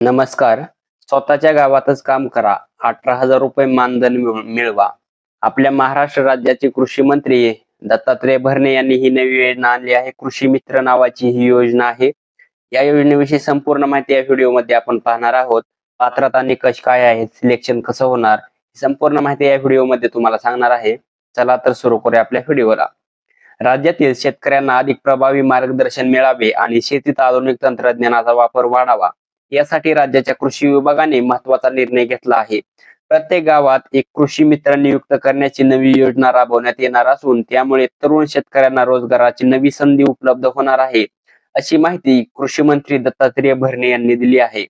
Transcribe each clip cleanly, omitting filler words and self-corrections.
नमस्कार. स्वतःच्या गावातच काम करा. 18,000 रुपये मानधन मिळवा. आपल्या महाराष्ट्र राज्याचे कृषी मंत्री दत्तात्रय भरणे यांनी ही नवी योजना आणली आहे. कृषी मित्र नावाची ही योजना आहे. या योजनेविषयी संपूर्ण माहिती या व्हिडिओमध्ये आपण पाहणार आहोत. पात्रता निकष काय आहेत, सिलेक्शन कसं होणार, संपूर्ण माहिती या व्हिडिओमध्ये तुम्हाला सांगणार आहे. चला तर सुरू करूया आपल्या व्हिडिओला. राज्यातील शेतकऱ्यांना अधिक प्रभावी मार्गदर्शन मिळावे आणि शेतीत आधुनिक तंत्रज्ञानाचा वापर वाढावा यासाठी राज्याच्या कृषी विभागाने महत्वाचा निर्णय घेतला आहे. प्रत्येक गावात एक कृषी मित्र नियुक्त करण्याची नवी योजना राबवण्यात येणार असून त्यामुळे तरुण शेतकऱ्यांना रोजगाराची नवी संधी उपलब्ध होणार आहे, अशी माहिती कृषी मंत्री दत्तात्रय भरणे यांनी दिली आहे.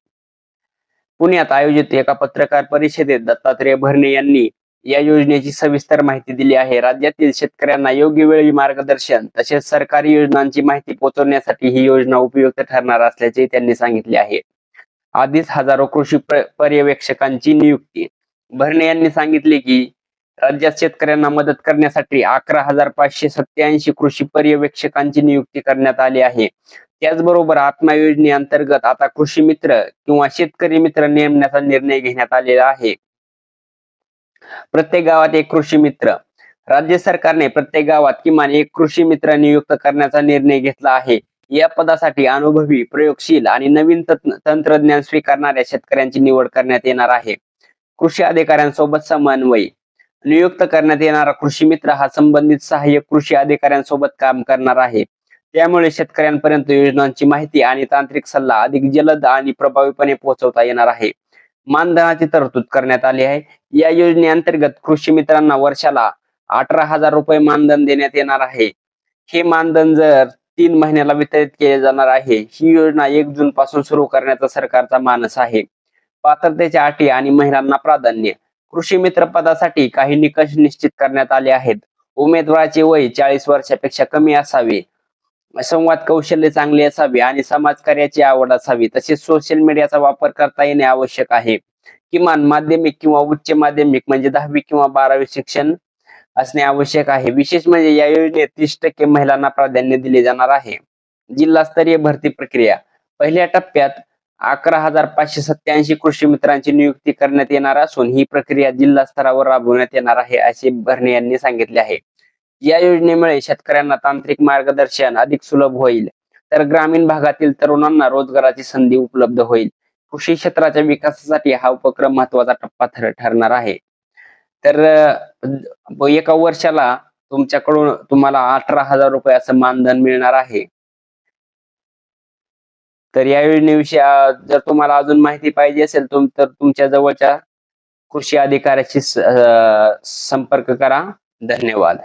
पुण्यात आयोजित एका पत्रकार परिषदेत दत्तात्रय भरणे यांनी या योजनेची सविस्तर माहिती दिली आहे. राज्यातील शेतकऱ्यांना योग्य वेळी मार्गदर्शन तसेच सरकारी योजनांची माहिती पोहोचवण्यासाठी ही योजना उपयुक्त ठरणार असल्याचे त्यांनी सांगितले आहे. आधीच हजारो कृषी पर्यवेक्षकांची नियुक्ती. भरणे यांनी सांगितले की राज्यात शेतकऱ्यांना मदत करण्यासाठी 11,587 कृषी पर्यवेक्षकांची नियुक्ती करण्यात आली आहे. त्याचबरोबर आत्मा योजनेअंतर्गत आता कृषी मित्र किंवा शेतकरी मित्र नेमण्याचा निर्णय घेण्यात आलेला आहे. प्रत्येक गावात एक कृषी मित्र. राज्य सरकारने प्रत्येक गावात किमान एक कृषी मित्र नियुक्त करण्याचा निर्णय घेतला आहे. या पदासाठी अनुभवी, प्रयोगशील आणि नवीन तंत्रज्ञान स्वीकारणाऱ्या शेतकऱ्यांची निवड करण्यात येणार आहे. कृषी अधिकाऱ्यांसोबत समन्वय. नियुक्त करण्यात येणारा कृषी मित्र हा संबंधित सहाय्यक कृषी अधिकाऱ्यांसोबत काम करणार आहे. त्यामुळे शेतकऱ्यांपर्यंत योजनांची माहिती आणि तांत्रिक सल्ला अधिक जलद आणि प्रभावीपणे पोहोचवता येणार आहे. मानधनाची तरतूद करण्यात आली आहे. या योजनेअंतर्गत कृषी मित्रांना वर्षाला 18,000 रुपये मानधन देण्यात येणार आहे. हे मानधन जर 3 महिन्याला वितरित केले जाणार आहे. ही योजना 1 जून पासून सुरू करण्याचा सरकारचा मानस आहे. पात्रतेच्या अटी आणि महिलांना प्राधान्य. कृषी मित्र पदासाठी काही निकष निश्चित करण्यात आले आहेत. उमेदवाराचे वय 40 वर्षापेक्षा कमी असावे, संवाद कौशल्य चांगले असावे आणि समाजकार्याची आवड असावी. तसेच सोशल मीडियाचा वापर करता येणे आवश्यक आहे. किमान माध्यमिक किंवा उच्च माध्यमिक म्हणजे 10वी किंवा 12वी शिक्षण असणे आवश्यक आहे. विशेष म्हणजे या योजनेत 30% महिलांना प्राधान्य दिले जाणार आहे. जिल्हास्तरीय भरती प्रक्रिया. पहिल्या टप्प्यात 11,587 कृषी मित्रांची नियुक्ती करण्यात येणार असून ही प्रक्रिया जिल्हा स्तरावर राबवण्यात येणार आहे, असे भरणे यांनी सांगितले आहे. या योजनेमुळे शेतकऱ्यांना तांत्रिक मार्गदर्शन अधिक सुलभ होईल, तर ग्रामीण भागातील तरुणांना रोजगाराची संधी उपलब्ध होईल. कृषी क्षेत्राच्या विकासासाठी हा उपक्रम महत्वाचा टप्पा ठरणार आहे. तर एका वर्षाला तुम्हाला 18,000 रुपये असं मानधन मिळणार आहे. तर या योजनेविषयी जर तुम्हाला अजून माहिती पाहिजे असेल तर तुमच्या जवळच्या कृषी अधिकाऱ्याशी संपर्क करा. धन्यवाद.